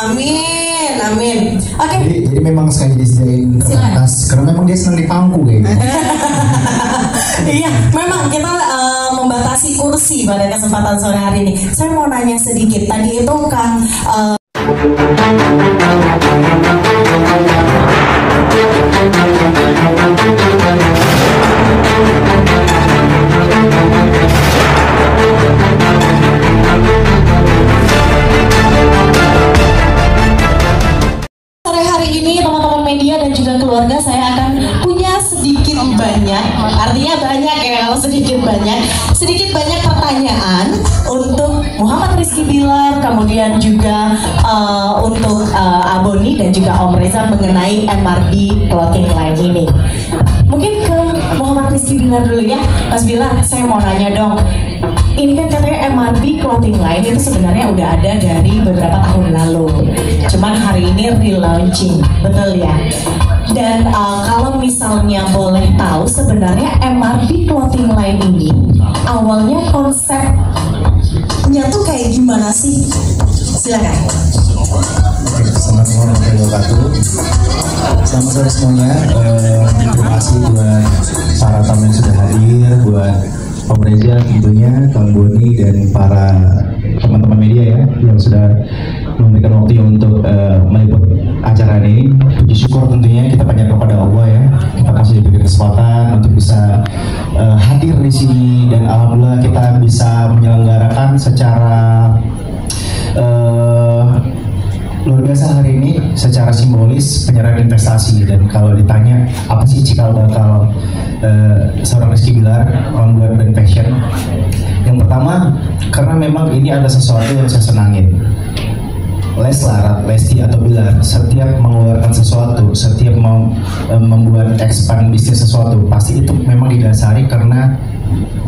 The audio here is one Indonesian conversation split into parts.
Amin, amin. Oke. Jadi memang saya disediain terbatas karena memang dia senang dipangku kayaknya. Iya, memang kita membatasi kursi pada kesempatan sore hari ini. Saya mau nanya sedikit. Tadi itu Kang media dan juga keluarga, saya akan punya sedikit banyak, artinya banyak ya, kalau sedikit banyak pertanyaan untuk Muhammad Rizky Bilar, kemudian juga untuk Aboni dan juga Om Reza mengenai MRB Clothing Line ini. Mungkin ke Muhammad Rizky Bilar dulu ya, Mas Bilar, saya mau nanya dong. Ini kan katanya MRB Clothing Line itu sebenarnya udah ada dari beberapa tahun lalu. Cuman hari ini relaunching, betul ya? Dan kalau misalnya boleh tahu sebenarnya MRB Clothing Line ini awalnya konsepnya tuh kayak gimana sih? Silakan. Assalamualaikum warahmatullahi wabarakatuh. Selamat sore semuanya. Terima kasih buat para tamu yang sudah hadir, buat Om Reza tentunya, Kang Boni dan para teman-teman media ya yang sudah memberikan waktu untuk meliput acara ini. Puji syukur tentunya kita panjatkan kepada Allah ya. Kita kasih diberi kesempatan untuk bisa hadir di sini dan alhamdulillah kita bisa menyelenggarakan secara luar biasa hari ini secara simbolis penyerahan investasi. Dan kalau ditanya apa sih cikal bakal seorang Rizky Bilar membuat brand fashion, yang pertama karena memang ini ada sesuatu yang saya senangin. Leslar, Lesti atau Bilar setiap mengeluarkan sesuatu, setiap mau membuat expand bisnis sesuatu, pasti itu memang didasari karena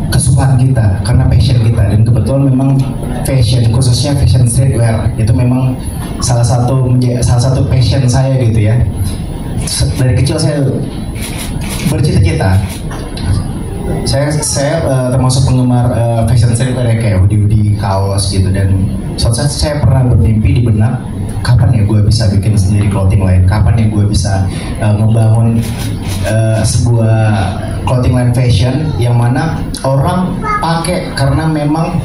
kesukaan kita, karena passion kita. Dan kebetulan memang fashion, khususnya fashion streetwear itu memang salah satu passion saya gitu ya. Dari kecil saya bercita-cita. Saya termasuk penggemar fashion streetwear ya, kayak hoodie kaos gitu. Dan suatu saat saya pernah bermimpi di benak, kapan ya gue bisa bikin sendiri clothing line, kapan ya gue bisa membangun sebuah clothing line fashion yang mana orang pakai karena memang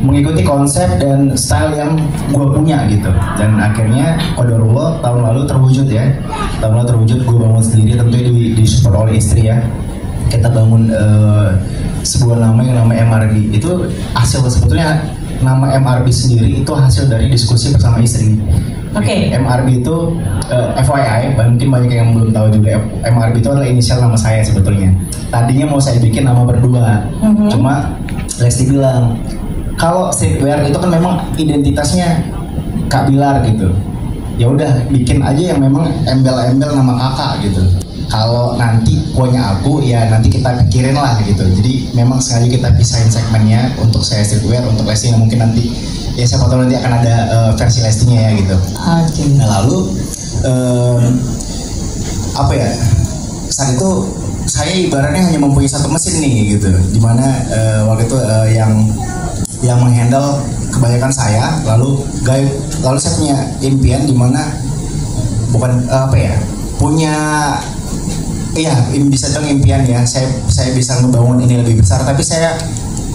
mengikuti konsep dan style yang gue punya gitu. Dan akhirnya qadarullah tahun lalu terwujud ya. Tahun lalu terwujud, gue bangun sendiri, tentunya di support oleh istri ya. Kita bangun sebuah nama yang nama MRB. Itu hasil, sebetulnya nama MRB sendiri itu hasil dari diskusi bersama istri. Oke. MRB itu FYI, mungkin banyak yang belum tahu juga. MRB itu adalah inisial nama saya sebetulnya. Tadinya mau saya bikin nama berdua, cuma Lesti bilang kalau streetwear itu kan memang identitasnya Kak Bilar gitu. Ya udah bikin aja yang memang embel-embel nama kakak gitu. Kalau nanti punya aku ya nanti kita pikirin lah gitu. Jadi memang sengaja kita pisahin segmennya, untuk saya streetwear, untuk Lesti yang mungkin nanti ya siapa tahu nanti akan ada versi Lestinya ya gitu. Okay. Nah lalu apa ya, saat itu saya ibaratnya hanya mempunyai satu mesin nih gitu, dimana waktu itu yang menghandle kebanyakan saya. Lalu saya punya impian dimana bukan apa ya, punya bisa dong impian ya, saya bisa ngebangun ini lebih besar. Tapi saya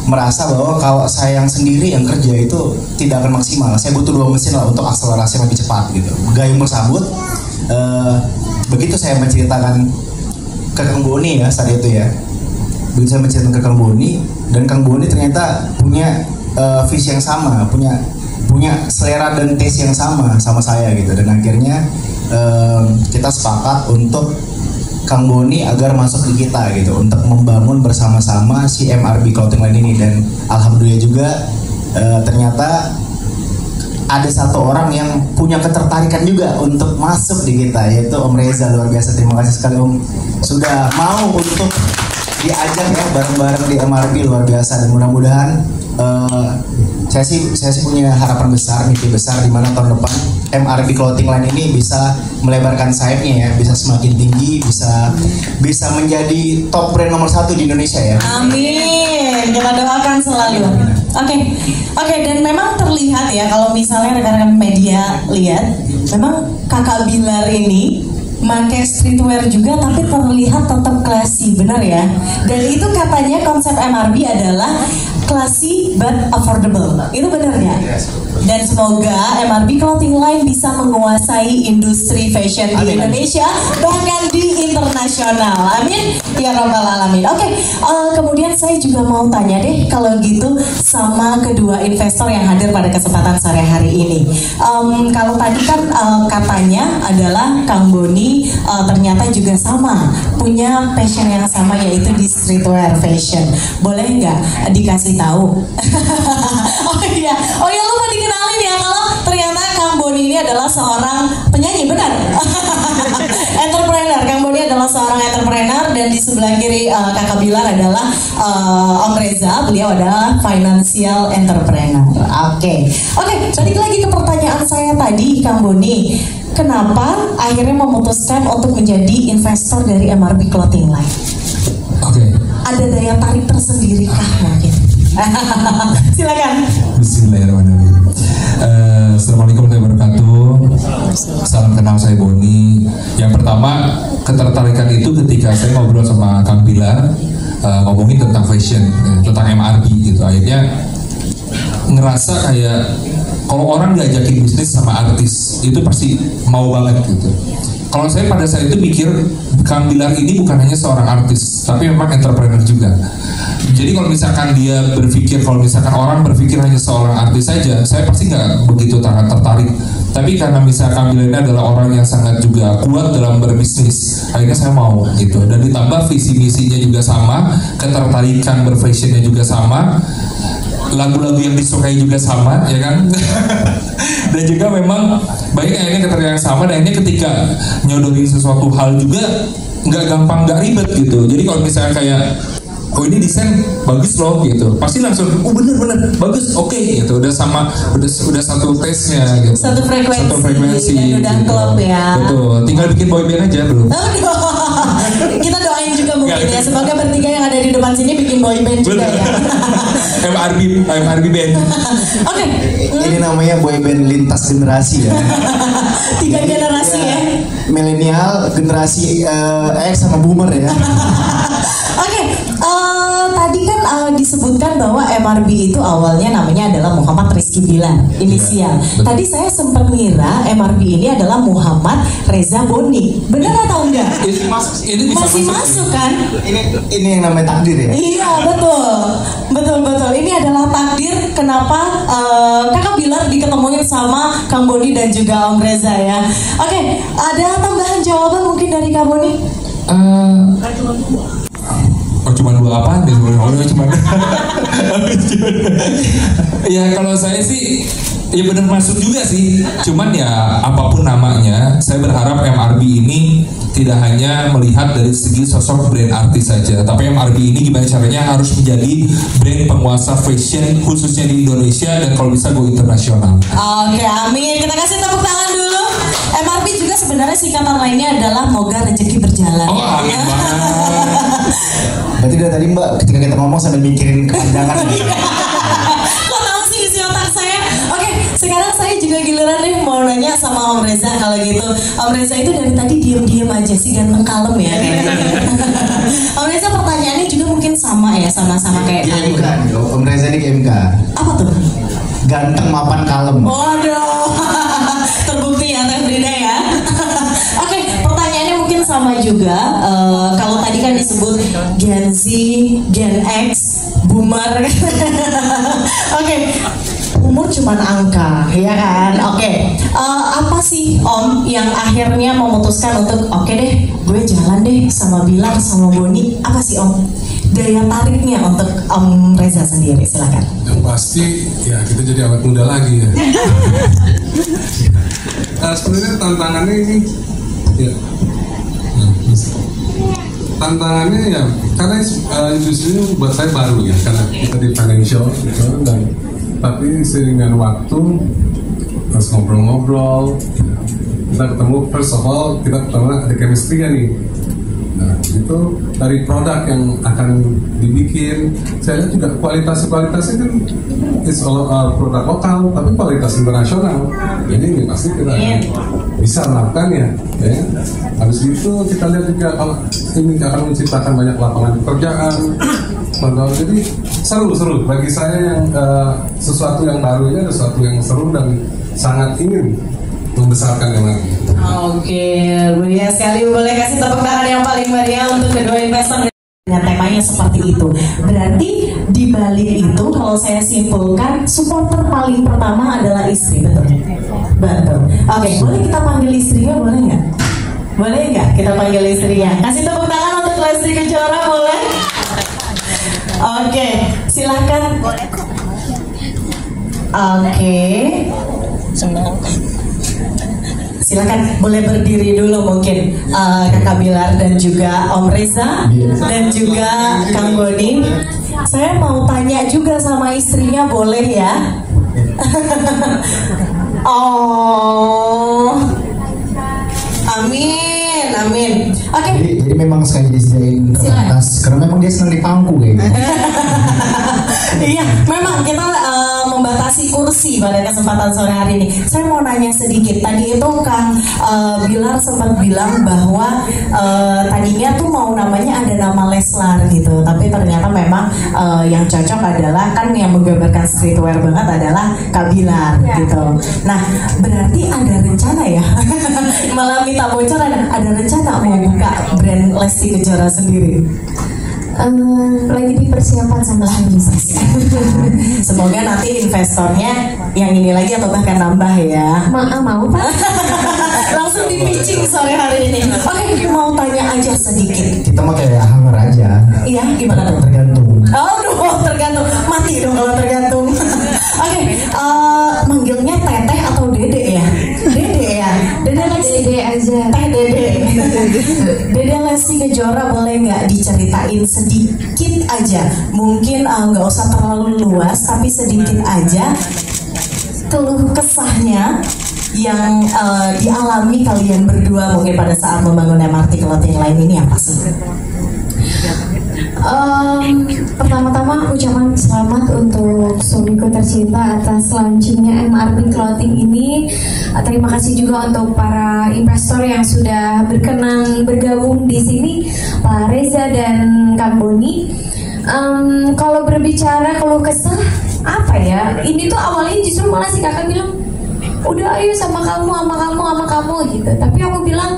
merasa bahwa kalau saya yang sendiri yang kerja itu tidak akan maksimal. Saya butuh dua mesin lah untuk akselerasi lebih cepat gitu. Gayung bersambut. Begitu saya menceritakan ke Kang Boni ya saat itu ya, begitu saya menceritakan ke Kang Boni, dan Kang Boni ternyata punya visi yang sama, punya selera dan taste yang sama saya gitu. Dan akhirnya kita sepakat untuk Kang Boni agar masuk di kita gitu, untuk membangun bersama-sama si MRB Clothing Line ini. Dan alhamdulillah juga ternyata ada satu orang yang punya ketertarikan juga untuk masuk di kita, yaitu Om Reza. Luar biasa, terima kasih sekali Om sudah mau untuk diajak ya bareng-bareng di MRB luar biasa, dan mudah-mudahan saya sih punya harapan besar, mimpi besar di mana tahun depan MRB Clothing Line ini bisa melebarkan sayapnya ya, bisa semakin tinggi, bisa menjadi top brand nomor 1 di Indonesia ya. Amin, kita doakan selalu. Oke, dan memang terlihat ya kalau misalnya rekan-rekan media lihat, memang Kakak Bilar ini pakai streetwear juga tapi terlihat tetap classy, benar ya? Dan itu katanya konsep MRB adalah classy but affordable. Itu benar ya? Dan semoga MRB Clothing Line bisa menguasai industri fashion di Indonesia, bahkan di internasional. Amin ya rabbal alamin. Kemudian saya juga mau tanya deh kalau gitu sama kedua investor yang hadir pada kesempatan sore hari ini. Kalau tadi kan katanya adalah Kang Boni ternyata juga sama, punya passion yang sama, yaitu di streetwear fashion. Boleh nggak dikasih tahu? Oh iya, lupa dikenalin ya kalau ternyata Kang Boni ini adalah seorang penyanyi, benar? Entrepreneur. Kang Boni adalah seorang entrepreneur, dan di sebelah kiri Kakak Bilar adalah Om Reza, beliau adalah financial entrepreneur. Oke, balik lagi ke pertanyaan saya tadi, Kang Boni. Kenapa akhirnya memutuskan untuk menjadi investor dari MRB Clothing Line? Ada daya tarik tersendiri kah mungkin? Silakan. Bismillahirrahmanirrahim. Assalamualaikum warahmatullahi wabarakatuh. Salam kenal, saya Boni. Yang pertama, ketertarikan itu ketika saya ngobrol sama Kang Bilar, ngomongin tentang fashion, tentang MRB gitu. Akhirnya ngerasa kayak kalau orang diajakin bisnis sama artis itu pasti mau banget gitu. Kalau saya pada saat itu mikir Kang Bilar ini bukan hanya seorang artis, tapi memang entrepreneur juga. Jadi kalau misalkan dia berpikir, kalau misalkan orang berpikir hanya seorang artis saja, saya pasti nggak begitu tertarik. Tapi karena misalkan Bilar ini adalah orang yang sangat juga kuat dalam berbisnis, akhirnya saya mau gitu. Dan ditambah visi misinya juga sama, ketertarikan berfashionnya juga sama, lagu-lagu yang disukai juga sama, ya kan? Dan juga memang banyak akhirnya ketertarikan sama, dan akhirnya ketika nyodorin sesuatu hal juga nggak gampang, nggak ribet gitu. Jadi kalau misalnya kayak ini desain bagus loh gitu, pasti langsung bener bagus, oke gitu, udah sama, udah satu tesnya gitu, satu frekuensi dan udah gitu. klop ya. Betul, tinggal bikin boyband aja belum. Kita doain juga mungkin ya, semoga bertiga yang ada di depan sini bikin boyband juga ya. MRB band. Ini namanya boyband lintas generasi ya. 3 generasi ya. Milenial, generasi X sama boomer ya. Tadi kan disebutkan bahwa MRB itu awalnya namanya adalah Muhammad Rizky Bilar, inisial. Tadi saya sempat ngira MRB ini adalah Muhammad Reza Boni. Benar atau enggak? Ini masih masuk kan? Ini yang namanya takdir ya? Iya, betul. Ini adalah takdir. Kenapa Kakak Bilar diketemuin sama Kang Boni dan juga Om Reza ya? Ada tambahan jawaban mungkin dari Kang Boni? Cuma 2 apaan deh, cuma ya kalau saya sih ya benar masuk juga sih, cuman ya apapun namanya, saya berharap MRB ini tidak hanya melihat dari segi sosok brand artis saja, tapi MRB ini gimana caranya harus menjadi brand penguasa fashion khususnya di Indonesia, dan kalau bisa go internasional. Amin, kita kasih tepuk tangan dulu. MRB juga sebenarnya singkatan lainnya adalah moga rezeki berjalan. Amin banget. Berarti dari tadi Mbak ketika kita ngomong sambil mikirin kepanjangan. Kok tahu sih isi otak saya? Sekarang saya juga giliran deh mau nanya sama Om Reza kalau gitu. Om Reza itu dari tadi diem aja sih, ganteng kalem ya. Om Reza pertanyaannya juga mungkin sama ya, sama-sama kayak tadi. Bukan, Om Reza ini KMK. Apa tuh? Ganteng, mapan, kalem. Waduh, terbukti ya Teh Frida ya. Pertanyaannya mungkin sama juga. Kalau tadi kan disebut Gen Z, Gen X, Boomer. Umur cuman angka, ya kan? Apa sih Om yang akhirnya memutuskan untuk deh, gue jalan deh sama Bilar, sama Boni? Apa sih Om daya tariknya untuk Om Reza sendiri? Silakan. Yang pasti ya kita jadi awet muda lagi ya. Sebenarnya tantangannya ini ya tantangannya ya karena industri ini buat saya baru ya, karena kita di financial gitu, dan tapi seiring dengan waktu terus ngobrol-ngobrol kita ketemu, first of all kita ketemu ada chemistry kan nih. Nah, itu dari produk yang akan dibikin, saya lihat juga kualitasnya kan is produk lokal, tapi kualitas internasional. Jadi ini pasti kita bisa melakukannya. Ya. Habis itu kita lihat juga kalau ini akan menciptakan banyak lapangan pekerjaan. Jadi seru bagi saya yang sesuatu yang baru ini ada sesuatu yang seru dan sangat ingin membesarkan yang lagi. Oke, mulia sekali. Boleh kasih tepuk tangan yang paling meriah untuk kedua investor dengan temanya seperti itu. Berarti di balik itu kalau saya simpulkan supporter paling pertama adalah istri, betul? Betul. Oke, boleh kita panggil istrinya, boleh nggak? Boleh nggak kita panggil istrinya? Kasih tepuk tangan untuk Lesti Kejora, boleh? Oke, silahkan. Oke. Silakan boleh berdiri dulu mungkin Kakak Bilar dan juga Om Reza dan juga Kang Boni. Saya mau tanya juga sama istrinya, boleh ya? Oh, amin. Oke. Jadi memang saya disediain kertas karena memang dia senang dipangku kayaknya. Iya, memang kita membatasi kursi pada kesempatan sore hari ini. Saya mau nanya sedikit. Tadi itu Kang Bilar sempat bilang bahwa tadinya tuh mau namanya ada nama Leslar gitu, tapi ternyata memang yang cocok adalah kan yang menggambarkan streetwear banget adalah Kak Bilar gitu. Nah, berarti ada rencana ya? Malah minta bocor, ada rencana mau buka brand Lesti Kejora sendiri? Lagi dipersiapkan sama organisasi. Semoga nanti investornya yang ini lagi atau bahkan nambah ya. Mau Pak? Langsung di-pitching sore hari ini. Oke, mau tanya aja sedikit. Kita mah kayak hanger aja. Iya, gimana tuh? Tergantung. Oh, tergantung. Mati dong kalau tergantung. Oke, manggilnya Teteh atau Dede ya? Dede ya? Dede aja. Teh Dede. Dede Lesti Kejora, boleh nggak diceritain sedikit aja? Mungkin nggak usah terlalu luas, tapi sedikit aja keluh kesahnya yang dialami kalian berdua mungkin pada saat membangun MRT Clothing Line ini apa sih? Pertama-tama ucapan selamat untuk suamiku tercinta atas launchingnya MRT Clothing ini. Terima kasih juga untuk para investor yang sudah berkenan bergabung di sini, Pak Reza dan Kang Boni. Kalau berbicara keluh kesah apa ya? Ini tuh awalnya justru malah si kakak bilang, udah ayo sama kamu gitu. Tapi aku bilang,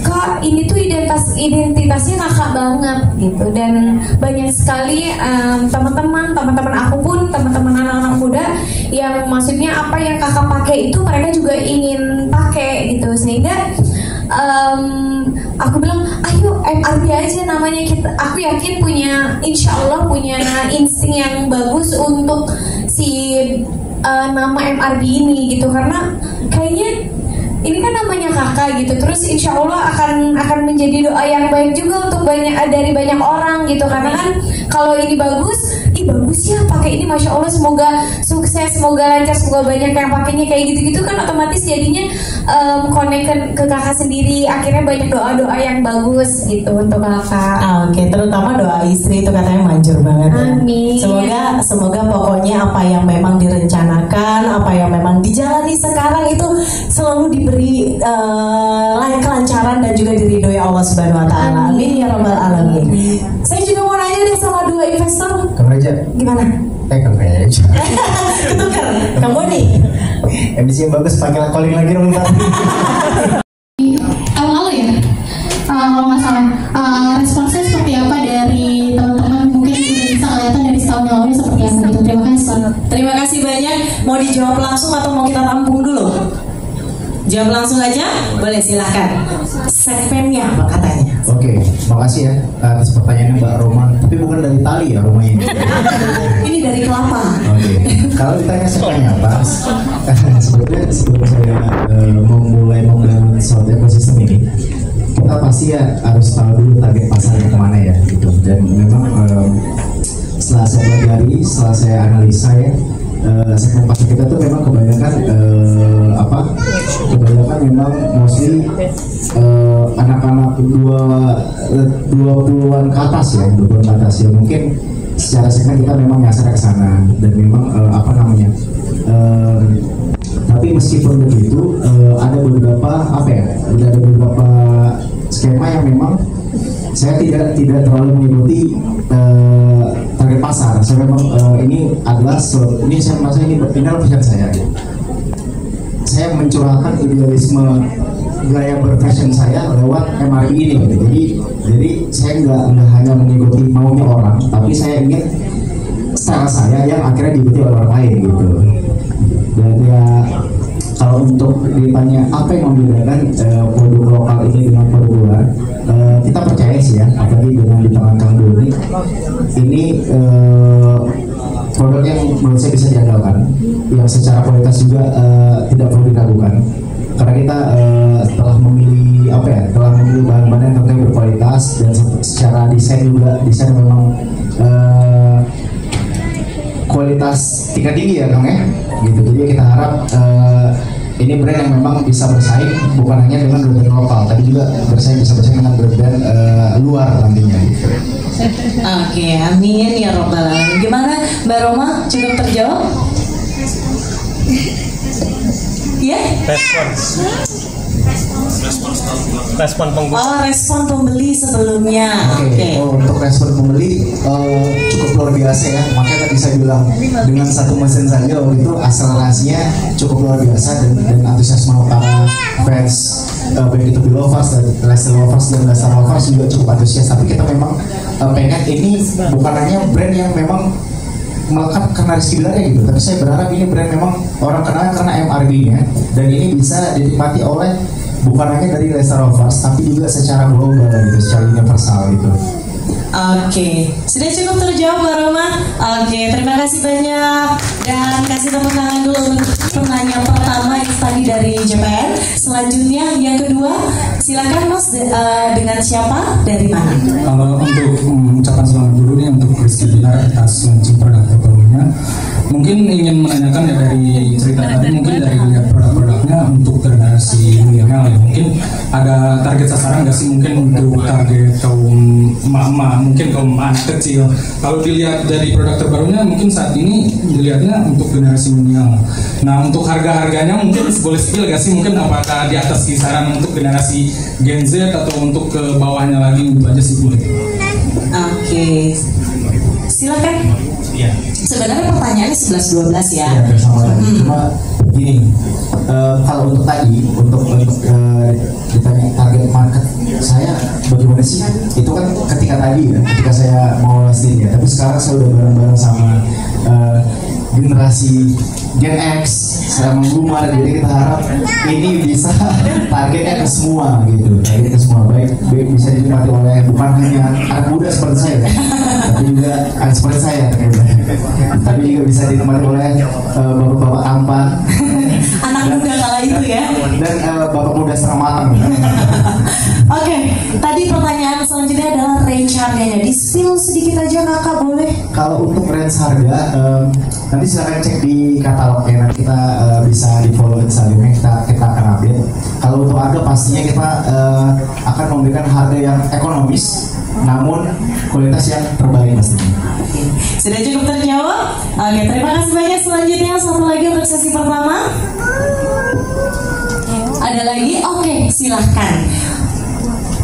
Kak, ini tuh identitasnya kakak banget gitu, dan banyak sekali teman-teman aku pun, teman-teman anak-anak muda yang maksudnya apa yang kakak pakai itu mereka juga ingin pakai gitu, sehingga aku bilang ayo MRT aja namanya. Aku yakin insya Allah punya insting yang bagus untuk si nama MRT ini gitu, karena kayaknya ini kan namanya kakak gitu, terus insya Allah akan menjadi doa yang baik juga untuk dari banyak orang gitu, karena kan kalau ini bagus ya pakai ini, masya Allah, semoga sukses, semoga lancar, semoga banyak yang pakainya kayak gitu kan, otomatis jadinya connect ke kakak sendiri, akhirnya banyak doa-doa yang bagus gitu untuk kakak. Oke, terutama doa istri itu katanya manjur banget ya. Amin. Semoga pokoknya apa yang memang direncanakan, apa yang memang dijalani sekarang itu selalu diberi kelancaran dan juga diridhoi Allah Subhanahu Wa Taala. Amin ya Rabbal Alamin. Saya juga mau nanya deh sama dua investor. Kamu aja. Gimana? Kamu aja. Ketukar. Kamu nih. MC yang bagus, panggil calling lagi dong Pak. Tahun lalu ya, kalau nggak salah, responsnya seperti apa dari teman-teman? Mungkin udah bisa kelihatan dari setahun yang lalu seperti apa gitu. Terima kasih. Terima kasih banyak. Mau dijawab langsung atau mau kita tampung dulu? Jawab langsung aja, boleh, silahkan. Segmennya apa katanya? Oke, makasih ya atas pertanyaannya Mbak Roma. Tapi bukan dari tali ya Roma ini. Ini dari kelapa. Oke, kalau ditanya segmennya apa? Sebetulnya sebelum saya memulai membangun suatu ekosistem ini, kita pasti ya harus tahu dulu target pasarnya kemana ya gitu. Dan memang setelah saya pelajari, setelah saya analisa ya, segmen pasar kita tuh memang kebanyakan kebanyakan memang mostly anak-anak 20-an ke atas ya, 20-an ke atas ya. Mungkin secara segmen kita memang nyasar ke sana dan memang tapi meskipun begitu ada beberapa skema yang memang saya tidak terlalu mengikuti target pasar. Saya memang ini adalah vision saya. Saya mencurahkan idealisme gaya berfashion saya lewat MRI ini gitu. Jadi saya nggak hanya mengikuti maunya orang, tapi saya ingin style saya yang akhirnya diikuti oleh orang lain gitu. Dan ya kalau untuk ditanya apa yang membedakan produk lokal ini dengan produk luar, kita percaya sih ya, apalagi dengan di tangan Kang Doni ini produk yang menurut saya bisa diandalkan, yang secara kualitas juga tidak perlu diragukan. Karena kita telah memilih bahan-bahan yang tentunya berkualitas, dan secara desain memang kualitas tingkat tinggi ya Kang ya, gitu. Jadi kita harap ini brand yang memang bisa bersaing bukan hanya dengan brand lokal, tapi juga bisa bersaing dengan brand luar nantinya. Gitu. Oke, amin ya robbal alamin. Gimana Mbak Roma, cukup terjawab? Ya? Respon pengguna. Oh, respon pembeli sebelumnya. Oke. Untuk respon pembeli cukup luar biasa ya. Makanya tadi saya bilang dengan satu mesin saja itu akselerasinya cukup luar biasa, dan antusiasme para fans baik itu Belovers, Lesti Lovers dan Lesti Lovers juga cukup antusias. Tapi kita memang pengen ini bukan hanya brand yang memang melekat karena Rizky Bilar ya gitu, tapi saya berharap ini brand memang orang kenal karena MRB-nya, dan ini bisa dinikmati oleh bukan hanya dari Lesti Lovers tapi juga secara global gitu, secara universal gitu. Oke, sudah cukup terjawab Mbak Roma. Oke, terima kasih banyak, dan kasih tepuk tangan dulu untuk penanya pertama yang tadi dari JPN. Selanjutnya yang kedua, silakan Mas, dengan siapa, dari mana? Kalau untuk mengucapkan selamat dulu nih untuk Rizky Bilar atas launching produk terbarunya, mungkin ingin menanyakan ya dari cerita tadi, mungkin dari lihat produk-produknya untuk generasi milenial ya, mungkin ada target sasaran nggak sih mungkin untuk target kaum emak-emak, mungkin kaum anak kecil. Kalau dilihat dari produk terbarunya mungkin saat ini dilihatnya untuk generasi milenial. Nah, untuk harga-harganya mungkin boleh spill nggak sih, mungkin apakah di atas kisaran untuk generasi Gen Z atau untuk ke bawahnya lagi, itu aja sih boleh. Oke, silakan. Ya. Sebenarnya pertanyaannya 11-12 ya. Ya, bersama. Cuma gini, kalau untuk tadi, untuk ditanya target market saya bagaimana sih? Itu kan ketika saya mau listing ya. Tapi sekarang saya udah bareng-bareng sama generasi Gen X, saya menggumar, jadi kita harap ini bisa targetnya ke semua gitu, targetnya ke semua, baik bisa dinikmati oleh bukan hanya anak muda seperti saya, tapi juga anak seperti saya, tapi juga bisa dinikmati oleh bapak-bapak tampan, anak muda kala itu ya, dan bapak muda setengah matang. Oke, tadi pertanyaan selanjutnya adalah range harganya. Di-spill sedikit aja kakak, boleh? Kalau untuk range harga, nanti silakan cek di katalog ya. Nanti kita bisa di follow Instagramnya, kita akan update. Kalau untuk harga pastinya kita akan memberikan harga yang ekonomis, namun kualitas yang terbaik pastinya. Sudah cukup terjawab? Oke, terima kasih banyak. Selanjutnya satu lagi untuk sesi pertama. Ada lagi? Oke, silahkan.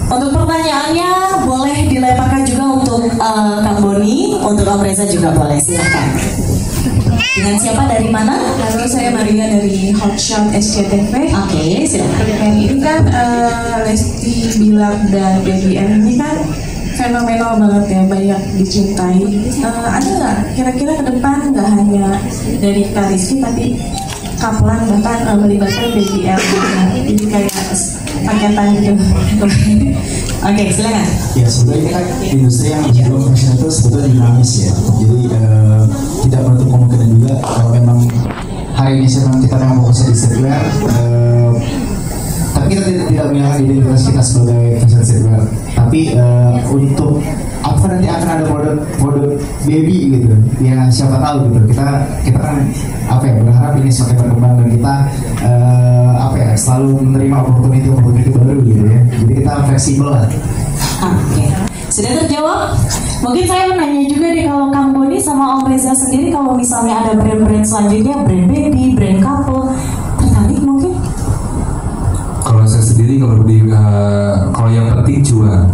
Untuk pertanyaannya boleh dilemparkan juga untuk Kang Boni, untuk Om Reza juga boleh, silahkan. Dengan siapa, dari mana? Halo, saya Maria dari Hotshot SCTV. Oke, silahkan. Dan ini kan Lesti Bilar dan Baby M ini kan fenomenal banget ya, banyak dicintai. Ada nggak kira-kira ke depan nggak hanya dari Kak Rizky tapi Kaplan bahkan melibatkan Baby M, jadi kayak paketan gitu. Oke, silakan. Ya, sebenarnya ini kan industri yang belum fashion itu sebetulnya dinamis ya. Jadi tidak menutup kemungkinan juga kalau memang hari ini kita memang fokusnya di streetwear, tapi kita tidak menyalahkan identitas kita sebagai fashion streetwear, tapi untuk apa nanti akan ada produk baby gitu ya, siapa tahu gitu. Kita kan apa ya, berharap ini semakin berkembang dan kita apa ya, selalu menerima opportunity baru gitu ya, jadi kita fleksibel lah. Oke, sudah terjawab. Mungkin saya mau nanya juga nih, kalau Kang Boni sama Om Reza sendiri, kalau misalnya ada brand-brand selanjutnya, brand baby, brand couple, tertarik mungkin? Kalau saya sendiri kalau yang penting cuan.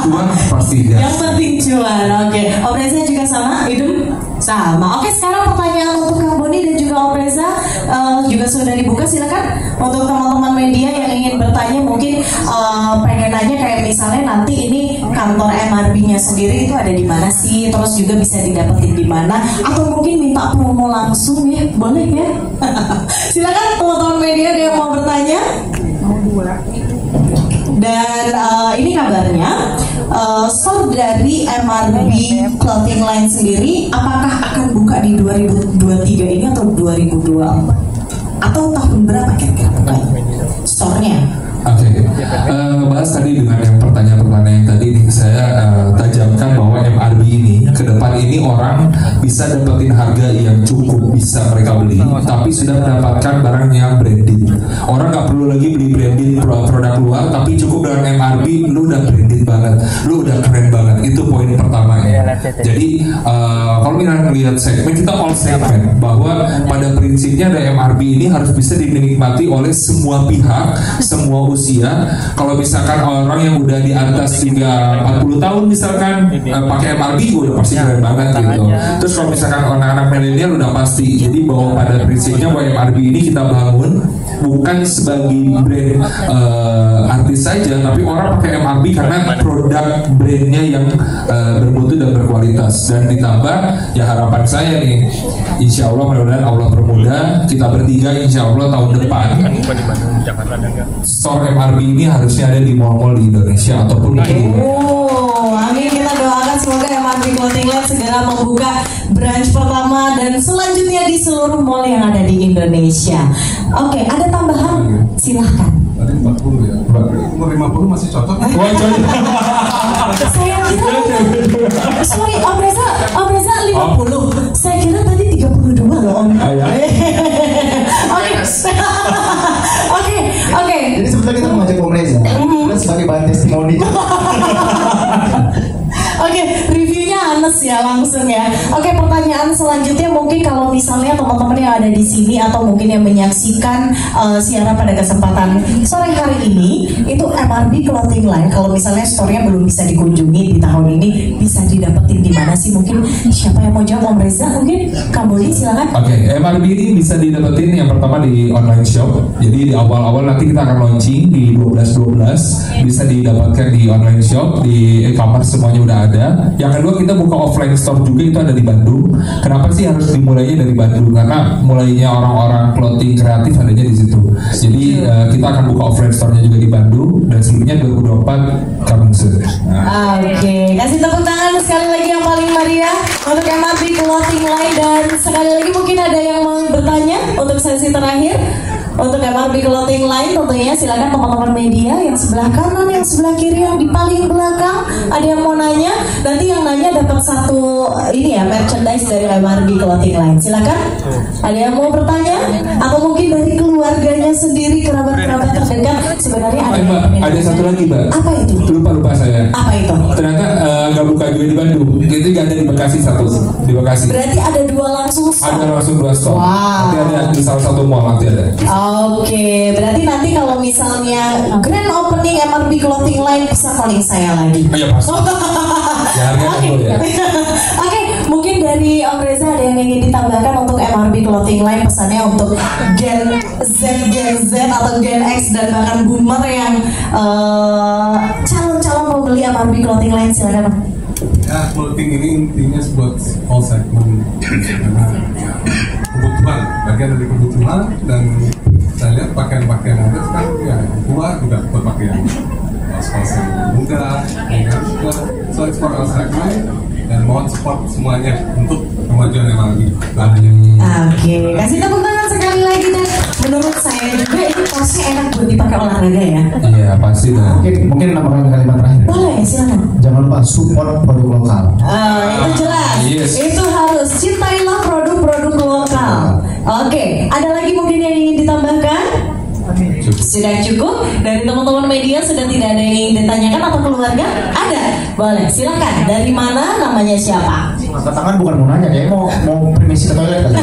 Cuan pasti gas. Yang penting cuan. Oke. Om Reza juga sama, Idun sama. Oke, sekarang pertanyaan untuk Kang Boni dan juga Om Reza juga sudah dibuka. Silakan untuk teman-teman media yang ingin bertanya, mungkin pengen nanya kayak misalnya nanti ini kantor MRB-nya sendiri itu ada di mana sih, terus juga bisa didapetin di mana, atau mungkin minta promo langsung ya, boleh ya? Silakan teman-teman media ada yang mau bertanya. Dan ini kabarnya store dari MRB Clothing Line sendiri apakah akan buka di 2023 ini atau 2024 atau tahun berapa kira-kira bukanya store-nya? Oke, ngebahas tadi dengan yang pertanyaan yang tadi nih, saya tajamkan bahwa MRB ini ke depan ini orang bisa dapetin harga yang cukup bisa mereka beli, tapi sudah mendapatkan barang yang branded. Orang nggak perlu lagi beli branded produk luar, tapi cukup dengan MRB, lu udah branded banget, lu udah keren banget. Itu poin pertama ya. Jadi kalau kita melihat segmen, kita all segmen, bahwa pada prinsipnya ada MRB ini harus bisa dinikmati oleh semua pihak, semua usia. Kalau misalkan orang yang udah di atas hingga 40 tahun misalkan pakai MRB udah pasti keren banget gitu. Terus kalau misalkan anak-anak milenial udah pasti. Jadi bahwa pada prinsipnya bahwa MRB ini kita bangun bukan sebagai brand artis saja, tapi orang pakai MRB karena produk brandnya yang bermutu dan berkualitas. Dan ditambah ya harapan saya nih, insya Allah mudah-mudahan Allah permudah, kita bertiga insya Allah tahun depan store MRB ini harusnya ada di mall-mall di Indonesia ataupun di amin, kita doakan semoga MRB Clothing Line segera membuka branch pertama dan selanjutnya di seluruh mall yang ada di Indonesia. Oke, ada tambahan? Silahkan. Tadi 40 ya, umur 50 masih cocok? Wah, cocok. Saya kira sorry, Om Reza 50. Saya kira tadi 32 loh Om. Oke. Jadi sebetulnya kita mengajak Om Reza kita sebagai bahan testimoni. Oke, reviewnya Anes ya langsung ya. Oke, pertanyaan selanjutnya mungkin kalau misalnya teman-teman yang ada di sini atau mungkin yang menyaksikan siaran pada kesempatan sore hari ini, itu MRB Clothing Line kalau misalnya store-nya belum bisa dikunjungi di tahun ini, bisa didapetin di mana sih? Mungkin siapa yang mau jawab? Om Reza mungkin? Kang Boni silakan. Oke, MRB ini bisa didapetin yang pertama di online shop. Jadi di awal-awal nanti kita akan launching di 12/12, bisa didapatkan di online shop, di e-commerce semuanya udah ada. Yang kedua kita buka offline store juga, itu ada di Bandung. Kenapa sih harus dimulainya dari Bandung? Karena mulainya orang-orang clothing kreatif adanya di situ. Jadi kita akan buka offline store-nya juga di Bandung dan sebelumnya 2024 coming soon. Oke, kasih tepuk tangan sekali lagi yang paling meriah untuk MRB Clothing Line. Dan sekali lagi mungkin ada yang mau bertanya untuk sesi terakhir untuk MRB Clothing Line. Tentunya silakan teman-teman media yang sebelah kanan, yang sebelah kiri, yang di paling belakang. Ada yang mau nanya? Nanti yang nanya dapat satu ini ya, merchandise dari MRB Clothing Line. Silakan. Ada yang mau bertanya? Atau mungkin dari keluarganya sendiri, kerabat-kerabat terdekat. Sebenarnya ada satu lagi, Mbak. Apa itu? Lupa saya. Apa itu? Ternyata nggak buka juga di Bandung. Itu nggak ada di Bekasi satu. Di Bekasi. Berarti ada dua langsung store. Ada langsung 2 store. Wow. Nanti ada di salah satu mall nanti ada. Oke, berarti nanti kalau misalnya grand opening MRB Clothing Line bisa calling saya lagi. Iya pasti. Ya, harganya Oke, mungkin dari Om Reza ada yang ingin ditambahkan untuk MRB Clothing Line, pesannya untuk Gen Z atau Gen X dan bahkan Boomer yang calon-calon pembeli MRB Clothing Line, silakan. Ya, clothing ini intinya buat all segment, karena kebutuhan, bagian dari kebutuhan. Dan saya lihat pakaian-pakaian ada sekarang ya tua juga berpakaian kaos yang muda, juga so it's for all segment dan mau support semuanya untuk kemajuan yang lagi. Oke, kasih tepuk tangan sekali lagi dan menurut saya juga ini pasti enak buat dipakai olahraga ya. Iya pasti dong. Mungkin nambahkan kalimat terakhir. Boleh, silakan. Jangan lupa support produk lokal. Itu jelas. Yes. Itu harus cintailah produk-produk lokal. Oke, ada lagi mungkin yang ingin ditambahkan? Sudah cukup? Dari teman-teman media sudah tidak ada yang ingin ditanyakan atau keluarga? Ada? Boleh, silakan. Dari mana, namanya siapa? Angkat tangan bukan mau nanya, kayak mau permisi ke toilet kali.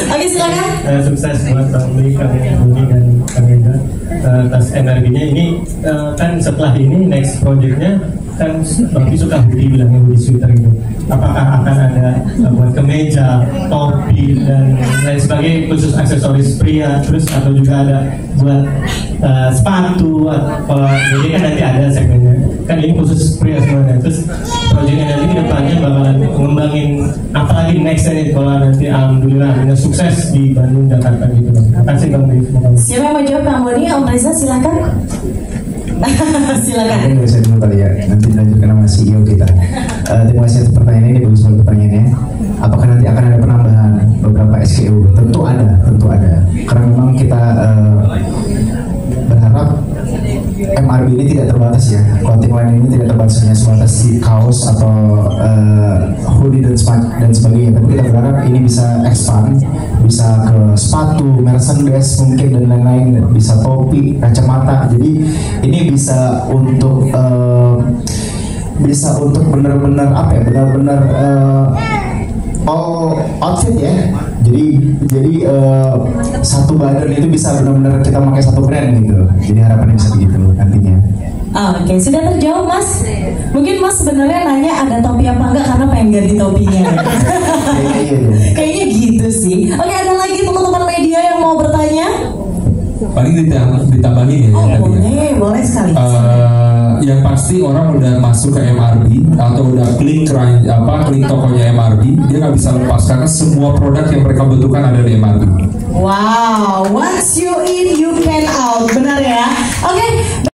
Oke, silakan. Sukses buat Bang Bli, Kang Budi dan Kang Enda atas energinya ini. Kan setelah ini next projectnya kan Bang Bli suka Budi bilangnya Budi sweater gitu. Apakah akan ada buat kemeja, topi dan lain sebagainya khusus aksesoris pria, terus atau juga ada buat sepatu kalau jadi kan nanti ada segmennya kan ini khusus pria semuanya. Terus projectnya nanti ke depannya bakalan ngembangin apalagi next ini kalau nanti alhamdulillah dengan sukses di Bandung Jakarta gitu Bang. Terima kasih Bang Bli. Siapa yang mau jawab? Kang Boni, Om Reza, silakan. Silakan. Mungkin saya dulu kali ya, nanti lanjutkan sama CEO kita. Terima kasih atas pertanyaan ini, bagus banget pertanyaannya. Apakah nanti akan ada penambahan beberapa SKU? Tentu ada. Karena memang kita berharap MRB ini tidak terbatas ya. Clothing line ini tidak terbatas hanya sebatas di kaos atau hoodie dan sebagainya. Tapi kita berharap ini bisa expand, bisa ke sepatu, merchandise mungkin dan lain-lain, bisa topi, kacamata. Jadi ini bisa untuk benar-benar apa ya? Benar-benar all outfit ya. Jadi satu badan itu bisa benar-benar kita pakai satu brand gitu. Jadi harapannya bisa begitu nantinya. Oke, sudah terjawab Mas. Mungkin Mas sebenarnya nanya ada topi apa enggak karena pengen ganti topinya. Kayaknya gitu sih. Oke, ada lagi teman-teman media yang mau bertanya? Paling ditambahin ya. Boleh sekali. Yang pasti orang udah masuk ke MRB atau udah klik tokonya MRB, dia nggak bisa lepas karena semua produk yang mereka butuhkan ada di MRB. Wow, once you in you can out, benar ya? Oke.